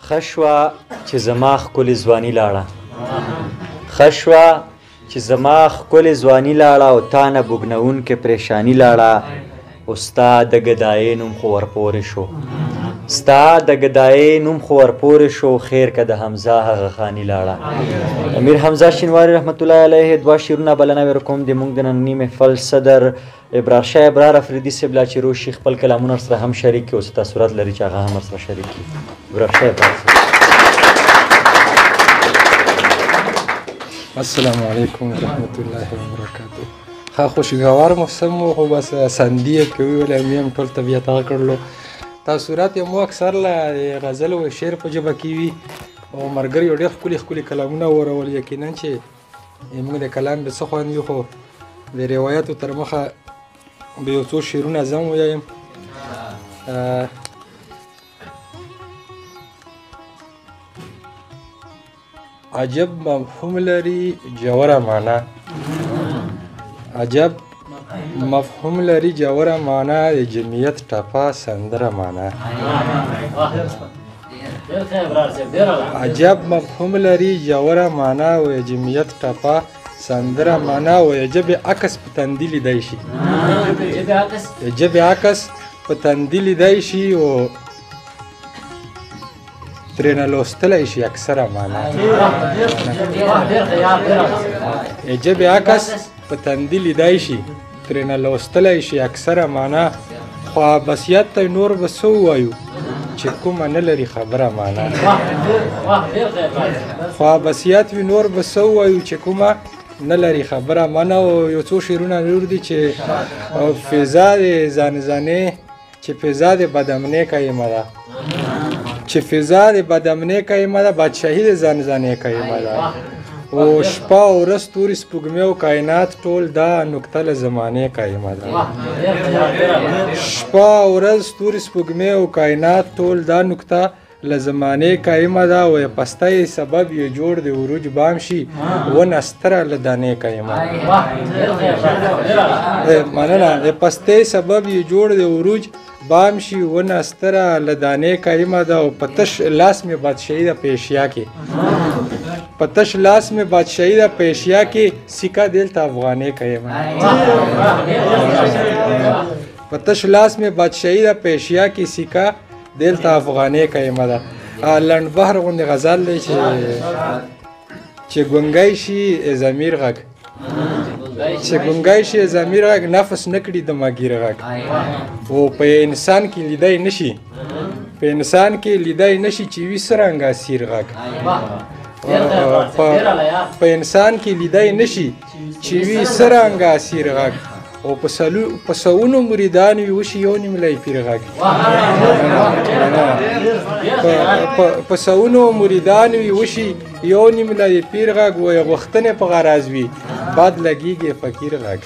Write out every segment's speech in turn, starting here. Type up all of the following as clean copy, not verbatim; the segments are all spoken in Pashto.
خشوا چې زما ښکلې ځواني لاړه خشوا چې زما ښکلې ځواني لاړه او تا نه بوږنوونکې پریشاني لاړه او ستا د ګدایۍ نوم خو ورپورې شو ستا د ګدایۍ نوم خو ورپورې شو خیر که د حمزه هغه خاني لاړه امیر حمزه شینواري رحمت الله علیه دوه شعرونه بلنه ورکوم د موږ د ننني محفل صدر ابرار شاه ابرار افریدي صاحب لا چې روشي خپل کلامونه سره هم شریک کړي او څه تاثرات لري چې هغه هم سره شریک کړي ابرار شاه ابرار صاحب السلام علیکم ورحمت الله وبرکاتو ښه خوشګوار موسم و خو بس سندي یې کوي ولې مې هم ټول طبیعت هغه کړلو تاثرات یې مو اکثر له غزل او شعر په ژبه کې وي او ملګري یو ډېر ښکلي ښکلي کلامونه ورول یقینا چې موږ د کلام د څه خوند وي خو د روایاتو تر مخه به یو څو شعرونه زه هم ووایم عجب مفهوم لري جوړه معنا عجب مفهوم لري جوړه معنا د جمعیت ټپه سندره معنا عجب مفهوم لري جوړه معنا او جمعیت ټپه سندره معنا او جب عکس په تندي لیدای شي جب عکس په تندي لیدای شي او ترېنه لوستلی شي اکثره معنا جب عکس په تندي لیدای شي ترېنه لوستلی شي اکثره معنا خو عباسیت ته نور به څه ووایو چې کومه نه لري خبره معنا خو عباسیت وي نور به څه ووایو چې کومه نه لري خبره معنا او یو څو شعرونه نور دي چې فضا د ځانځانې چې فضا د بدامنې کایمه ده چې فضا د بدامنې کایمه ده بادشاهي د ځانځانې کایمه ده او شپه او ورځ ستوري سپوږمۍ او کائنات ټول دا نقطه له زمانې قایمه ده شپه او ورځ ستوري سپوږمۍ او کائنات ټول دا نقطه له زمانې قایمه ده او پستی سبب یې جوړ د عروج بام شي ونه ستره له دانې قایمه ده مننه د پستی سبب یې جوړ د عروج بام شي ونه ستره له دانې قایمه ده او په تش لاس مې بادشاهي ده په ایشیا کې په تش لاس میں بادشاہی دا پیشیا کے سکہ دلتا افغانے قیمہ په تش لاس میں بادشاہی دا پیشیا کے سکہ دلتا افغانے قیمہ دا لنډ بحر غوندې غزل دی چې ګونګی شي ضمیر غږ چې ګونګی شي ضمیر غږ نفس نه کړي د ماګیر غږ او په انسان کې لیدای نشي په انسان کې لیدای نشي چې وي څرنګه اسیر غږ په انسان کې لیدای نشي چې وي څرنګه اسیر غږ او په سوونو مریدان وي وشي یو نیم لای پیر غږ په سوونو مریدان وي وشي یو نیم لای پیر غږ وایي غوښتنې په غراض وي باد لګیږي فقیر غږ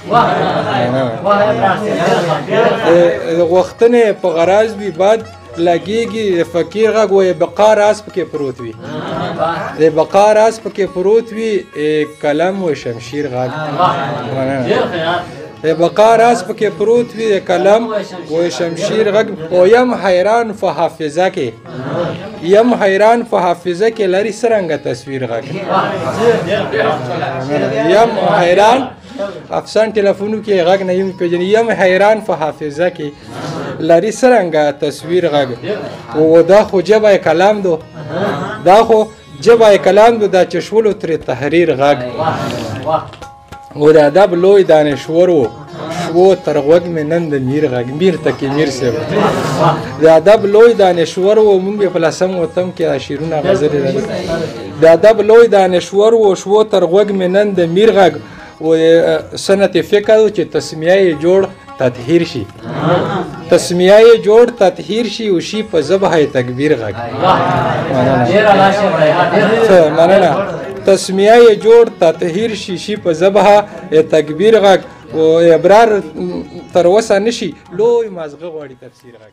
غوښتنې په غراض وي باد لګیږي فقیر غږ وایي بقا راز پکې پروت وي د بقا راز پکې پروت وي قلم و شمشیر غږ د بقا راز پکې پروت وي قلم و شمشیر غږ او یم حیران په حافظه کې یم حیران په حافظه کې لري څرنګه تصویر غږ یم حیران افسان ټلیفونو کې غږ نه یم پیژني یم حیران په حافظه کې لري څرنګه تصویر غږ او دا خو ژبه کلام دو دا خو ژبه کلام دو دا چشولو تر تحریر غږ او د ادب لوی دانشور و شو تر غوږ مې نن د میر غږ میر تکي میر صاحب د ادب لوی دانشور و مونږ په لسم وتم کې شعرونه غزلې لري د ادب لوی دانشور و شو تر غوږ مې نن د میر غږ او سنت فکر چې تسمیه یې جوړ تطهیر شي تسمیه یې جوړ تطهیر شي او شي په ذبح تکبیر غږ مننه تسمیه یې جوړ تطهیر شي شي په ذبح تکبیر غږ او ابرار تر اوسه نشي لوی مازغه غواړي تفسیر غږ